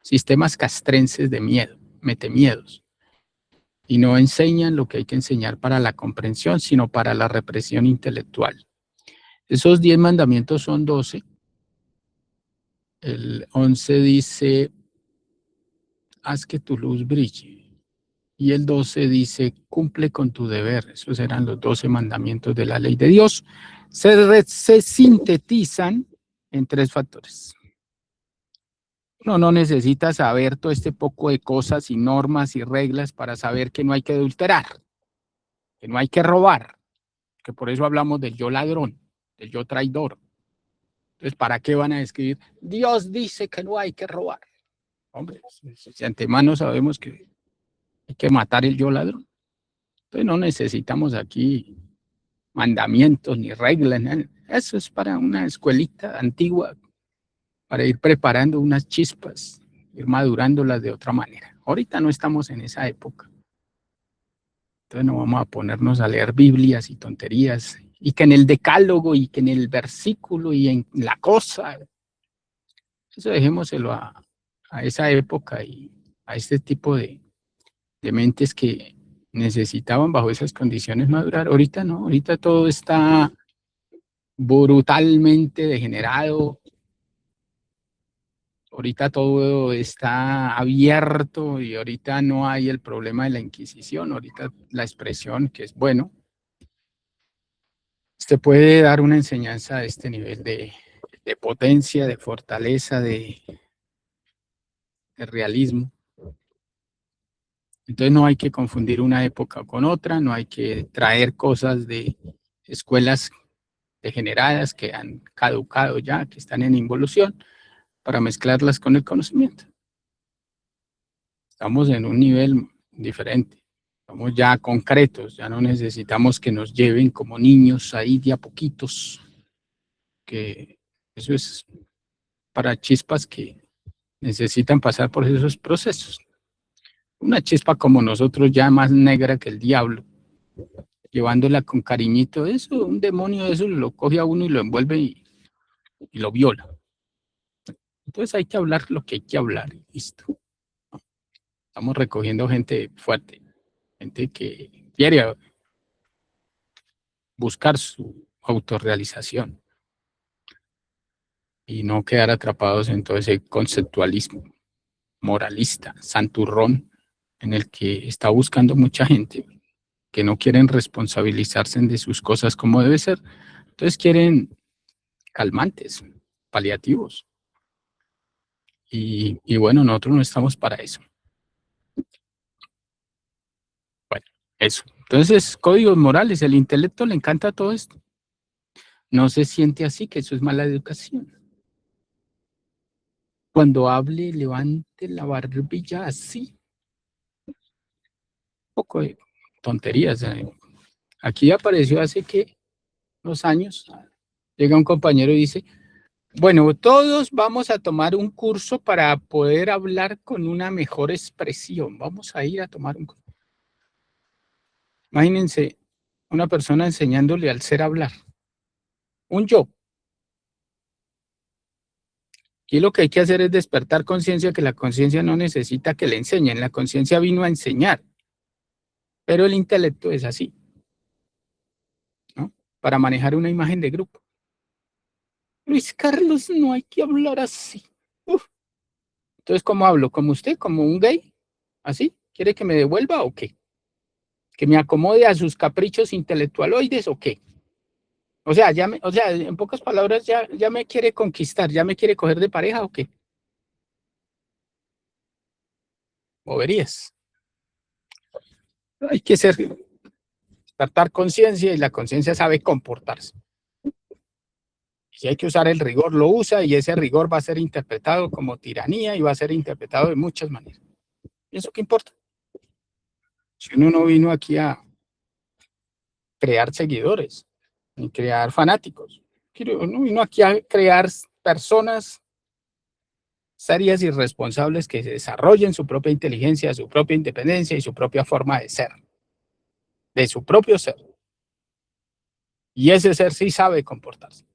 sistemas castrenses de miedo, metemiedos. Y no enseñan lo que hay que enseñar para la comprensión, sino para la represión intelectual. Esos 10 mandamientos son 12. El 11 dice, haz que tu luz brille. Y el 12 dice, cumple con tu deber. Esos eran los 12 mandamientos de la ley de Dios. Se sintetizan en 3 factores. Uno no necesita saber todo este poco de cosas y normas y reglas para saber que no hay que adulterar, que no hay que robar, que por eso hablamos del yo ladrón. del yo traidor. Entonces, ¿para qué van a escribir? Dios dice que no hay que robar. Hombre, si de antemano sabemos que hay que matar el yo ladrón. Entonces no necesitamos aquí mandamientos ni reglas. Eso es para una escuelita antigua, para ir preparando unas chispas, ir madurándolas de otra manera. Ahorita no estamos en esa época. Entonces no vamos a ponernos a leer Biblias y tonterías, y que en el decálogo, y que en el versículo, y en la cosa. Eso dejémoselo a esa época y a este tipo de mentes que necesitaban bajo esas condiciones madurar. Ahorita no, ahorita todo está brutalmente degenerado. Ahorita todo está abierto y ahorita no hay el problema de la Inquisición. Ahorita la expresión, que es bueno, usted puede dar una enseñanza a este nivel de potencia, de fortaleza, de realismo. Entonces no hay que confundir una época con otra, no hay que traer cosas de escuelas degeneradas que han caducado ya, que están en involución, para mezclarlas con el conocimiento. Estamos en un nivel diferente, estamos ya concretos, ya no necesitamos que nos lleven como niños ahí de a poquitos, que eso es para chispas que necesitan pasar por esos procesos. Una chispa como nosotros, ya más negra que el diablo, llevándola con cariñito, eso, un demonio de eso lo coge a uno y lo envuelve y lo viola. Entonces hay que hablar lo que hay que hablar, y listo. Estamos recogiendo gente fuerte, gente que quiere buscar su autorrealización y no quedar atrapados en todo ese conceptualismo moralista, santurrón, en el que está buscando mucha gente que no quieren responsabilizarse de sus cosas como debe ser. Entonces quieren calmantes, paliativos. Y bueno, nosotros no estamos para eso. Bueno, eso. Entonces, códigos morales, el intelecto le encanta todo esto. No se siente así, que eso es mala educación. Cuando hable, levante la barbilla así. Un poco de tonterías. Aquí apareció hace que unos años, llega un compañero y dice, bueno, todos vamos a tomar un curso para poder hablar con una mejor expresión. Vamos a ir a tomar un curso. Imagínense una persona enseñándole al ser a hablar. Un yo. Y lo que hay que hacer es despertar conciencia, que la conciencia no necesita que le enseñen. La conciencia vino a enseñar. Pero el intelecto es así, ¿no? Para manejar una imagen de grupo. Luis Carlos, no hay que hablar así. Uf. Entonces, ¿cómo hablo? ¿Como usted? ¿Como un gay? ¿Así? ¿Quiere que me devuelva o qué? ¿Que me acomode a sus caprichos intelectualoides o qué? O sea, en pocas palabras, ya me quiere conquistar, ya me quiere coger de pareja o qué. Boberías. Hay que despertar conciencia y la conciencia sabe comportarse. Si hay que usar el rigor, lo usa y ese rigor va a ser interpretado como tiranía y va a ser interpretado de muchas maneras. ¿Y eso qué importa? Si uno no vino aquí a crear seguidores ni crear fanáticos, uno vino aquí a crear personas serias y responsables que desarrollen su propia inteligencia, su propia independencia y su propia forma de ser, de su propio ser. Y ese ser sí sabe comportarse.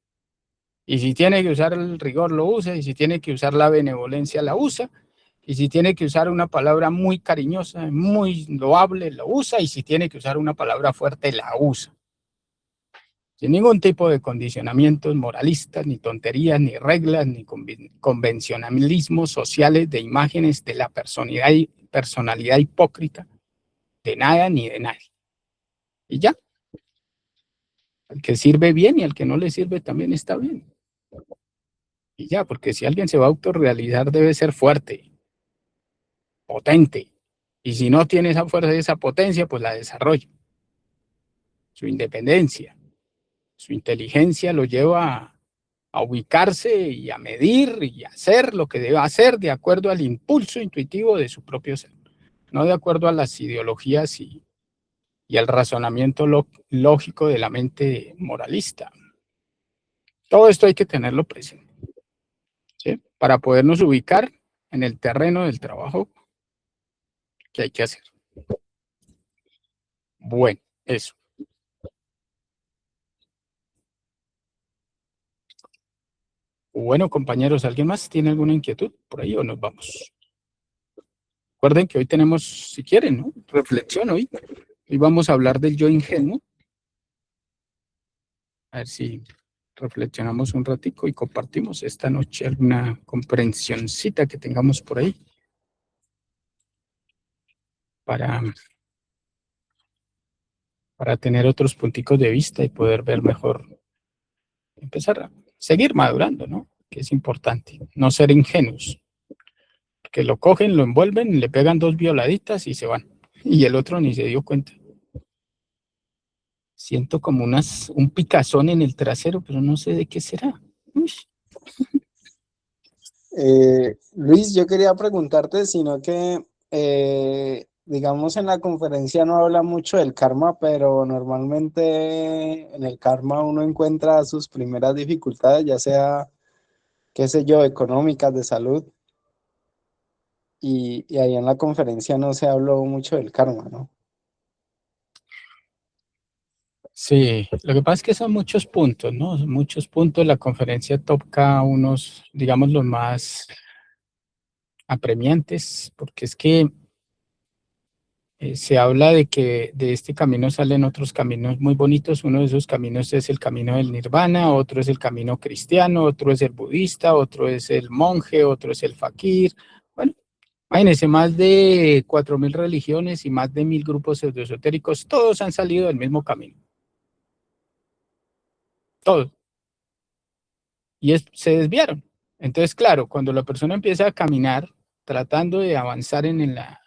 Y si tiene que usar el rigor, lo usa. Y si tiene que usar la benevolencia, la usa. Y si tiene que usar una palabra muy cariñosa, muy loable, la usa. Y si tiene que usar una palabra fuerte, la usa. Sin ningún tipo de condicionamientos moralistas, ni tonterías, ni reglas, ni convencionalismos sociales de imágenes de la personalidad hipócrita de nada ni de nadie. Y ya. Al que sirve bien y al que no le sirve también está bien. Y ya, porque si alguien se va a autorrealizar debe ser fuerte, potente. Y si no tiene esa fuerza y esa potencia, pues la desarrolla. Su independencia, Su inteligencia lo lleva a ubicarse y a medir y a hacer lo que debe hacer de acuerdo al impulso intuitivo de su propio ser, no de acuerdo a las ideologías y al razonamiento lógico de la mente moralista. Todo esto hay que tenerlo presente, ¿sí? Para podernos ubicar en el terreno del trabajo que hay que hacer. Bueno, eso. Bueno, compañeros, ¿alguien más tiene alguna inquietud por ahí o nos vamos? Recuerden que hoy tenemos, si quieren, ¿no? Reflexión hoy. Hoy vamos a hablar del yo ingenuo. A ver si reflexionamos un ratico y compartimos esta noche alguna comprensioncita que tengamos por ahí para tener otros punticos de vista y poder ver mejor, empezar a seguir madurando, ¿no? Que es importante, no ser ingenuos, que lo cogen, lo envuelven, le pegan 2 violaditas y se van, y el otro ni se dio cuenta. Siento como un picazón en el trasero, pero no sé de qué será. Uy. Luis, yo quería preguntarte, sino que, digamos, en la conferencia no habla mucho del karma, pero normalmente en el karma uno encuentra sus primeras dificultades, ya sea, qué sé yo, económicas, de salud, y ahí en la conferencia no se habló mucho del karma, ¿no? Sí, lo que pasa es que son muchos puntos, ¿no? Son muchos puntos. La conferencia toca unos, digamos, los más apremiantes, porque es que se habla de que de este camino salen otros caminos muy bonitos. Uno de esos caminos es el camino del nirvana, otro es el camino cristiano, otro es el budista, otro es el monje, otro es el fakir. Bueno, imagínense, más de 4.000 religiones y más de 1.000 grupos pseudoesotéricos, todos han salido del mismo camino. Todos. Y se desviaron. Entonces, claro, cuando la persona empieza a caminar tratando de avanzar en la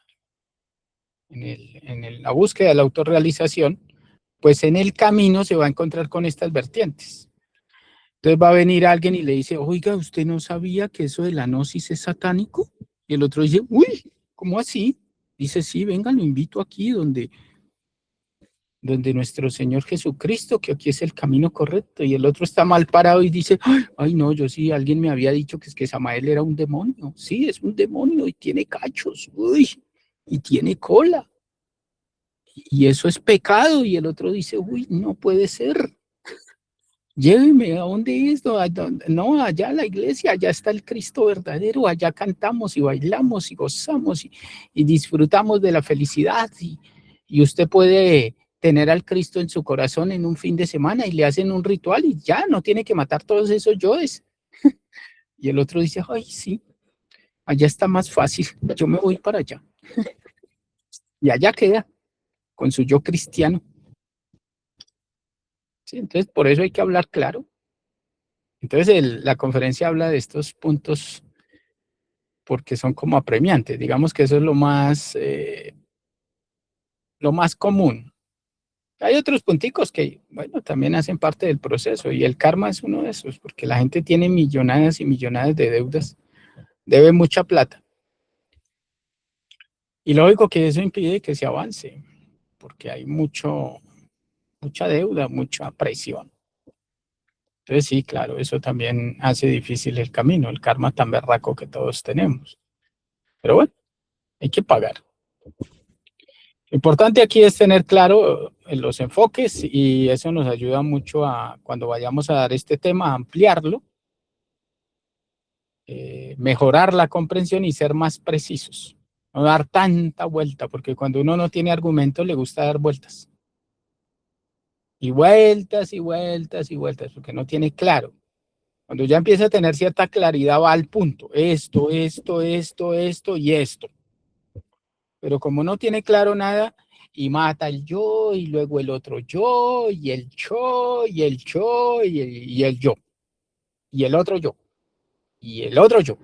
búsqueda de la autorrealización, pues en el camino se va a encontrar con estas vertientes. Entonces va a venir alguien y le dice, oiga, ¿usted no sabía que eso de la gnosis es satánico? Y el otro dice, uy, ¿cómo así? Dice, sí, venga, lo invito aquí donde nuestro Señor Jesucristo, que aquí es el camino correcto. Y el otro está mal parado y dice, ay no, yo sí, alguien me había dicho que es que Samael era un demonio. Sí, es un demonio y tiene cachos, uy, y tiene cola. Y eso es pecado. Y el otro dice, uy, no puede ser. Lléveme, ¿a dónde es? No, allá a la iglesia, allá está el Cristo verdadero, allá cantamos y bailamos y gozamos y disfrutamos de la felicidad. Y usted puede tener al Cristo en su corazón en un fin de semana y le hacen un ritual y ya, no tiene que matar todos esos yoes. Y el otro dice, ay, sí, allá está más fácil, yo me voy para allá. Y allá queda con su yo cristiano. ¿Sí? Entonces, por eso hay que hablar claro. Entonces, la conferencia habla de estos puntos porque son como apremiantes. Digamos que eso es lo más común. Hay otros punticos que, bueno, también hacen parte del proceso y el karma es uno de esos, porque la gente tiene millonadas y millonadas de deudas, debe mucha plata. Y lógico que eso impide que se avance, porque hay mucha deuda, mucha presión. Entonces sí, claro, eso también hace difícil el camino, el karma tan berraco que todos tenemos. Pero bueno, hay que pagar. Lo importante aquí es tener claro los enfoques y eso nos ayuda mucho a, cuando vayamos a dar este tema, a ampliarlo, mejorar la comprensión y ser más precisos. No dar tanta vuelta, porque cuando uno no tiene argumentos le gusta dar vueltas. Y vueltas y vueltas y vueltas, porque no tiene claro. Cuando ya empieza a tener cierta claridad va al punto. Esto y esto. Pero como no tiene claro nada, y mata el yo, y luego el otro yo, y el yo, y el yo, y el yo, y el otro yo, y el otro yo.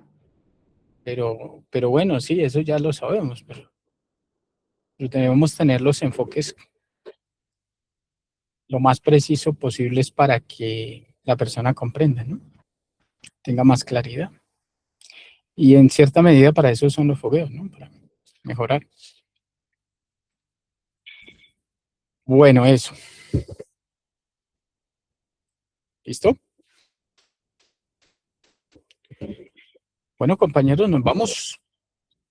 Pero bueno, sí, eso ya lo sabemos, pero debemos tener los enfoques lo más preciso posible es para que la persona comprenda, ¿no? Tenga más claridad. Y en cierta medida para eso son los fogueos, ¿no? Para mejorar. Bueno, eso. ¿Listo? Bueno, compañeros, nos vamos.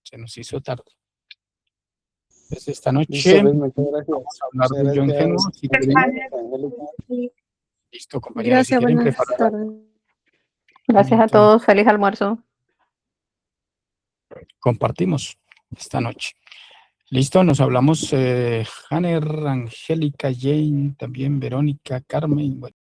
Se nos hizo tarde. Entonces, esta noche Listo, pues, muchas gracias. vamos a hablar Muchas de yo gracias. ingenuo. Si quieren, listo, compañeros. Gracias, si quieren buenas preparar. tardes. Gracias a Bonito. todos. Feliz almuerzo. Compartimos esta noche. Listo, nos hablamos Hanner, Angélica, Jane, también Verónica, Carmen. Bueno.